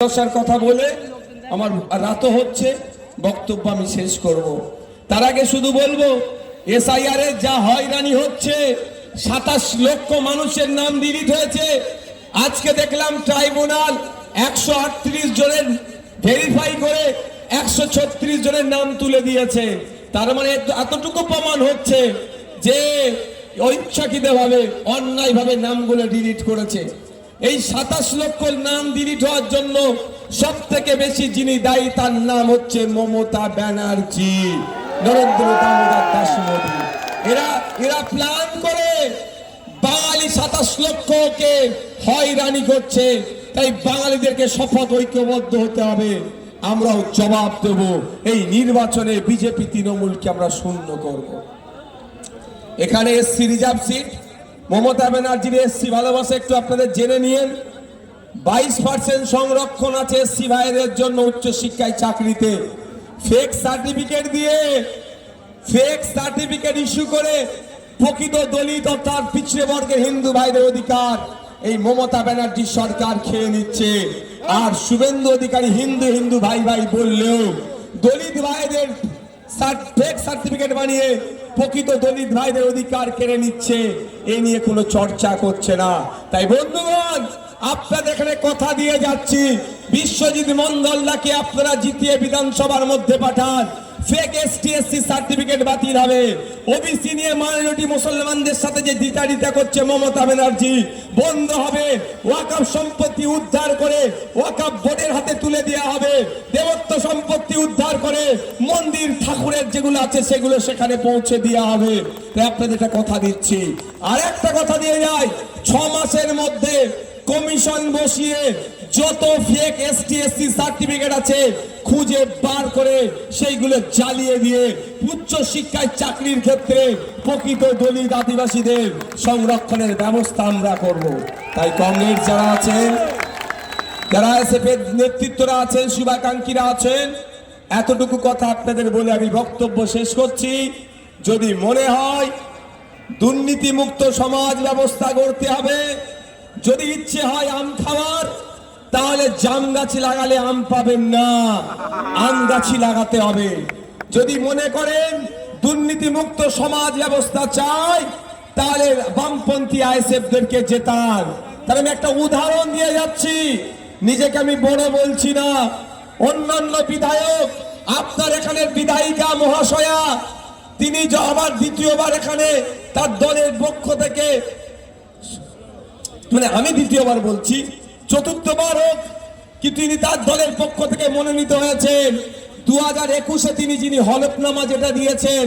দশার কথা বলে আমার রাতও হচ্ছে, বক্তব্য আমি শেষ করব। তার আগে শুধু বলবো, এসআইআর এর যা হয়রানি হচ্ছে, 27 লক্ষ মানুষের নাম ডিলিট হয়েছে। আজকে দেখলাম ট্রাইব্যুনাল 138 জনের ভেরিফাই করে 136 জনের নাম তুলে দিয়েছে। তার মানে এতটুকু প্রমাণ হচ্ছে যে ইচ্ছাকৃতভাবে অন্যায়ভাবে নামগুলো ডিলিট করেছে। এই 27 লক্ষ নাম ডিলিট হওয়ার জন্য সব থেকে বেশি যিনি দায়ী তার নাম হচ্ছে মমতা ব্যানার্জি, নরেন্দ্র দামোদর দাস মোদী। এরা প্ল্যান করে বাঙালি 27 লক্ষকে হয়রানি করছে। তাই বাঙালিদেরকে শপথ ঐক্যবদ্ধ হতে হবে। আমরাও জবাব দেব, এই নির্বাচনে বিজেপি তৃণমূলকে আমরা শূন্য করব। এখানে এসসি রিজার্ভ সিট, মমতা ব্যানার্জির এসসি ভালোবাসা একটু আপনাদের জেনে নিয়েন। 22% সংরক্ষণ আছে এসসি ভাইদের জন্য উচ্চশিক্ষায় চাকরিতে। ফেক সার্টিফিকেট ইস্যু করে প্রকৃত দলিত অর্থাৎ পিছড়ে বর্গের হিন্দু ভাইদের অধিকার এই মমতা ব্যানার্জি সরকার খেয়ে নিচ্ছে। আর শুভেন্দু অধিকারী হিন্দু ভাই বললেও দলিত ভাইদের ফেক সার্টিফিকেট বানিয়ে প্রকৃত দলিত ভাইদের অধিকার কেড়ে নিচ্ছে। এ নিয়ে কোনো চর্চা করছে না। তাই বন্ধুগণ, আপনাদের এখানে কথা দিয়ে যাচ্ছি, বিশ্বজিৎ মন্ডলকে আপনারা জিতিয়ে বিধানসভার মধ্যে পাঠান। ফেক এসটি/এসসি সার্টিফিকেট বাতিল হবে। ওবিসি নিয়ে মাইনরিটি মুসলমানদের সাথে যে দ্বিচারিতা করছে মমতা ব্যানার্জি বন্ধ হবে। ওয়াকফ সম্পত্তি উদ্ধার করে ওয়াকফ বোর্ডের হাতে তুলে দেওয়া হবে। দেবত্ব সম্পত্তি উদ্ধার করে মন্দির ঠাকুরের যেগুলো আছে সেগুলো সেখানে পৌঁছে দেওয়া হবে। তাই আপনাদের একটা কথা দিচ্ছি। আর একটা কথা দিয়ে যায়, 6 মাসের মধ্যে কমিশন বসিয়ে যত ফেক এসটি/এসসি সার্টিফিকেট আছে খুঁজে বার করে সেইগুলো জ্বালিয়ে দিয়ে উচ্চ শিক্ষায় চাকরির ক্ষেত্রে প্রকৃত দলিত আদিবাসীদের সংরক্ষণের ব্যবস্থা আমরা করব। তাই কংগ্রেস যারা আছেন, যারা এসএফের নেতৃত্বরা আছেন, শুভাকাঙ্ক্ষীরা আছেন, এতটুকু কথা আপনাদের বলে আমি বক্তব্য শেষ করছি। যদি মনে হয় দুর্নীতিমুক্ত সমাজ ব্যবস্থা গড়তে হবে, যদি ইচ্ছে হয় আম খাওয়ার, তাহলে জাম গাছ লাগালে আম পাবেন না, আম গাছই লাগাতে হবে। যদি মনে করেন দুর্নীতিমুক্ত সমাজ ব্যবস্থা চাই, তাহলে বামপন্থী আইএসএফদেরকে জেতান। তাহলে আমি একটা উদাহরণ দিয়ে যাচ্ছি, নিজেকে আমি বড় বলছি না। অন্যান্য বিধায়ক, আপনার এখানে বিধায়িকা মহাশয়া, তিনি আবার দ্বিতীয়বার এখানে তার দলের পক্ষ থেকে, মানে আমি দ্বিতীয়বার বলছি, চতুর্থবার হোক, কি তিনি তার দলের পক্ষ থেকে মনোনীত হয়েছেন। 2021-এ তিনি যিনি হলফনামা যেটা দিয়েছেন,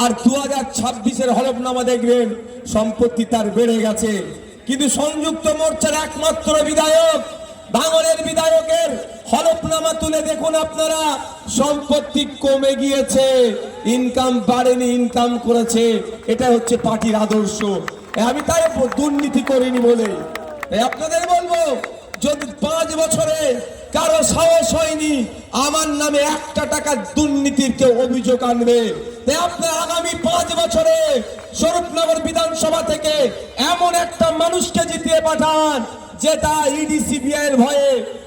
আর 2026-এর হলফনামা দেখবেন সম্পত্তি তার বেড়ে গেছে। কিন্তু সংযুক্ত মোর্চার একমাত্র বিধায়ক, ভাঙড়ের বিধায়কের হলফনামা তুলে দেখুন আপনারা, সম্পত্তি কমে গিয়েছে, ইনকাম বাড়েনি, ইনকাম করেছে। এটা হচ্ছে পার্টির আদর্শ। আমি তাই দুর্নীতি করিনি বলে আপনাদের বলবো, যদি 5 বছরে কারো সাহস হয়নি আমার নামে 1 টাকার দুর্নীতির কেউ অভিযোগ আনবে, তাই আপনার আগামী 5 বছরে স্বরূপনগর বিধানসভা থেকে এমন একটা মানুষকে জিতিয়ে পাঠান যে তা ইডি সিবিআই এর ভয়ে